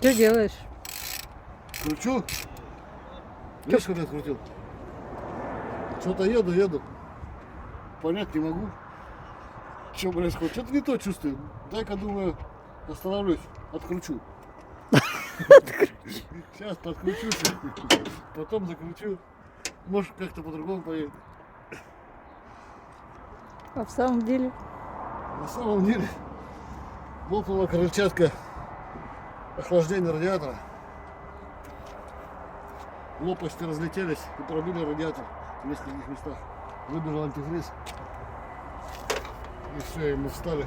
Что делаешь? Кручу. Видишь, куда крутил? Что-то еду. Понять не могу. Что происходит? Что-то не то чувствую. Дай-ка, думаю, остановлюсь. Откручу. Сейчас подкручусь. Потом закручу. Может, как-то по-другому поедет. А в самом деле? На самом деле, лопнула крыльчатка охлаждения радиатора. Лопасти разлетелись и пробили радиатор в нескольких местах. Выбежал антифриз. И все, и мы встали.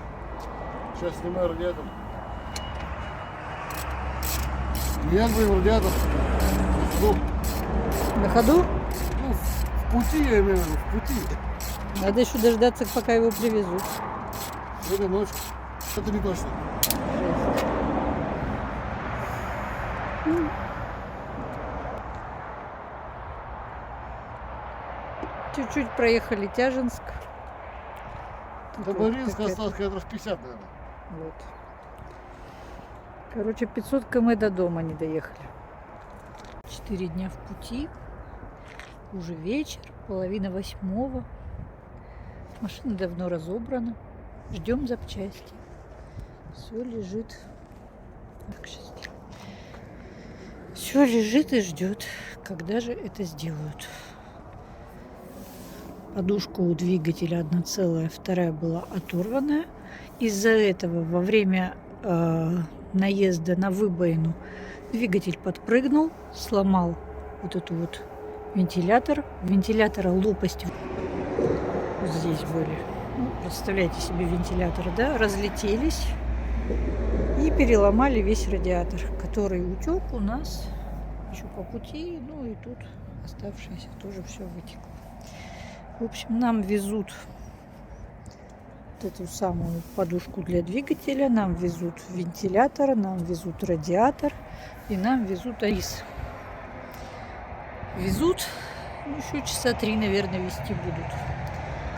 Сейчас снимаю радиатор. Я говорю, радиатор. На ходу? Ну, в пути, я имею в виду, в пути. Надо еще дождаться, пока его привезут. Это ночь. Это не точно. Чуть-чуть проехали Тяжинск. До Боринска осталось километров 50, наверное. Вот. Короче, 500 км до дома не доехали. 4 дня в пути. Уже вечер, 7:30. Машина давно разобрана. Ждем запчасти. Все лежит. Так, сейчас. Все лежит и ждет, когда же это сделают. Подушка у двигателя 1 целая, 2 была оторванная. Из-за этого во время наезда на выбоину двигатель подпрыгнул, сломал вот эту вот вентилятор. Вентилятора лопасти вот здесь были. Ну, представляете себе вентиляторы, да? Разлетелись и переломали весь радиатор, который утек у нас еще по пути. Ну и тут оставшееся тоже все вытекло. В общем, нам везут вот эту самую подушку для двигателя, нам везут вентилятор, нам везут радиатор и нам везут рис. Везут, ну, еще часа 3, наверное, везти будут.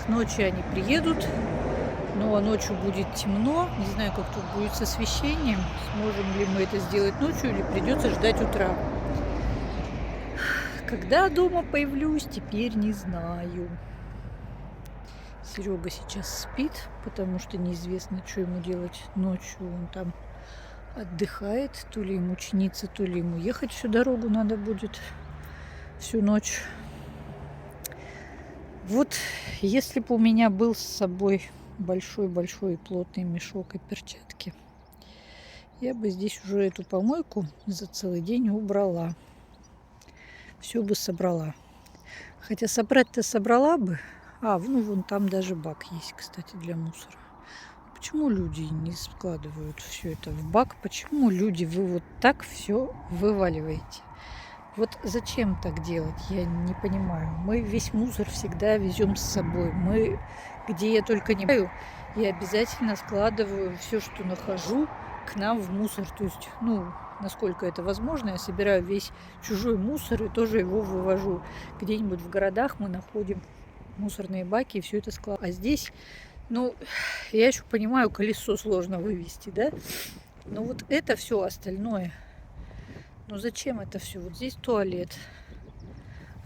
К ночи они приедут, но ночью будет темно. Не знаю, как тут будет с освещением. Сможем ли мы это сделать ночью или придется ждать утра. Когда дома появлюсь, теперь не знаю. Серега сейчас спит, потому что неизвестно, что ему делать ночью. Он там отдыхает. То ли ему чиниться, то ли ему ехать всю дорогу надо будет. Всю ночь. Вот, если бы у меня был с собой большой-большой плотный мешок и перчатки, я бы здесь уже эту помойку за целый день убрала. Все бы собрала. Хотя собрать-то собрала бы. Ну вон там даже бак есть, кстати, для мусора. Почему люди не складывают все это в бак? Почему люди вы вот так все вываливаете? Вот зачем так делать, я не понимаю. Мы весь мусор всегда везем с собой. Мы, где я только не бываю, я обязательно складываю все, что нахожу, к нам в мусор. То есть, насколько это возможно, я собираю весь чужой мусор и тоже его вывожу. Где-нибудь в городах мы находим мусорные баки и все это складываем. А здесь, я еще понимаю, колесо сложно вывести, да? Но вот это все остальное. Зачем это все? Вот здесь туалет,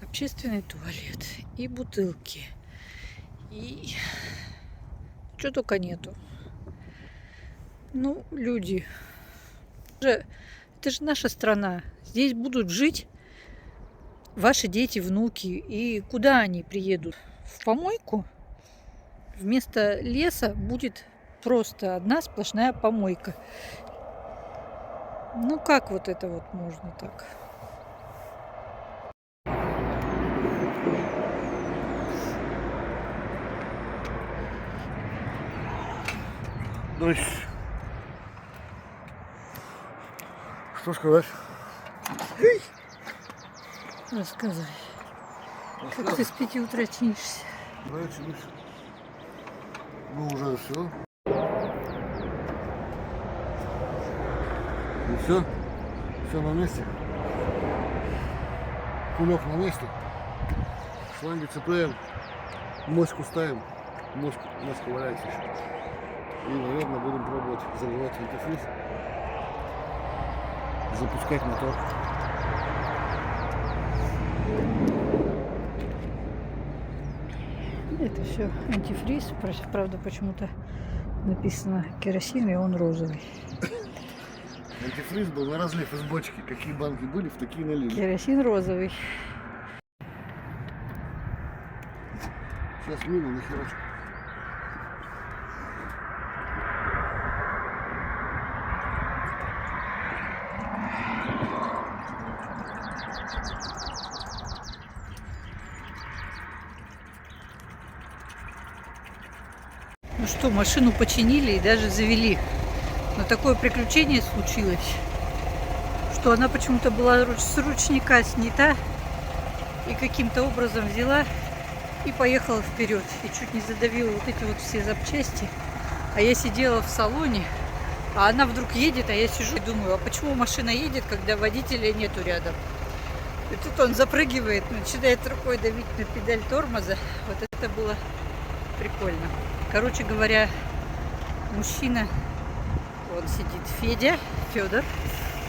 общественный туалет и бутылки. И что только нету. Люди, это же наша страна. Здесь будут жить ваши дети, внуки. И куда они приедут? В помойку? Вместо леса будет просто одна сплошная помойка. Как вот это вот можно так? Дождь. Что сказать? Рассказывай. Как ты с 5 утра чинишься? Уже все. Все на месте. Кулек на месте. Шланги цепляем. Моську ставим. Моська валяется еще. И, наверное, будем пробовать заливать антифриз. запускать мотор. Это все антифриз. Правда, почему-то написано керосин, и он розовый. Антифриз был на разлив из бочки. Какие банки были, в такие налили. Керосин розовый. Сейчас мимо нахерачу. Ну что, машину починили и даже завели. Но такое приключение случилось, что она почему-то была с ручника снята и каким-то образом взяла и поехала вперед. И чуть не задавила вот эти вот все запчасти. А я сидела в салоне, а она вдруг едет, а я сижу и думаю, а почему машина едет, когда водителя нету рядом? И тут он запрыгивает, начинает рукой давить на педаль тормоза. Вот это было прикольно. Короче говоря, мужчина, он сидит, Федор,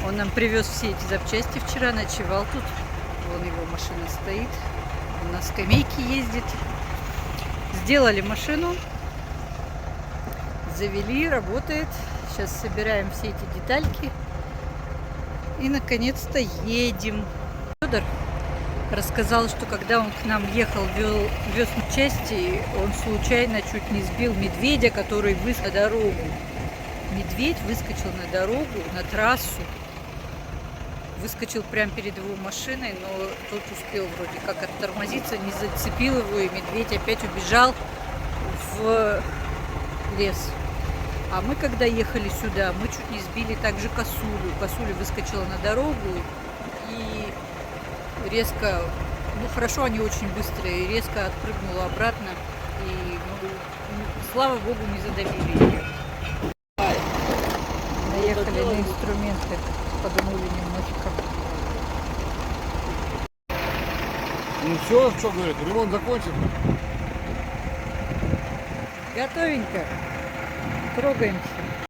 он нам привез все эти запчасти вчера, ночевал тут. Вон его машина стоит, он на скамейке ездит. Сделали машину, завели, работает. Сейчас собираем все эти детальки и наконец-то едем. Федор рассказал, что когда он к нам ехал, вез части, он случайно чуть не сбил медведя, который выскочил на дорогу. Медведь выскочил на дорогу, на трассу. Выскочил прямо перед его машиной, но тот успел вроде как оттормозиться, не зацепил его, и медведь опять убежал в лес. А мы, когда ехали сюда, мы чуть не сбили также косулю. Косуля выскочила на дорогу и резко, ну хорошо, они очень быстрые, резко отпрыгнула обратно. И слава богу, не задавили ее. Наехали на инструменты, подумали немножко. Ну все, что говорит, ремонт закончен. Готовенько. Трогаемся.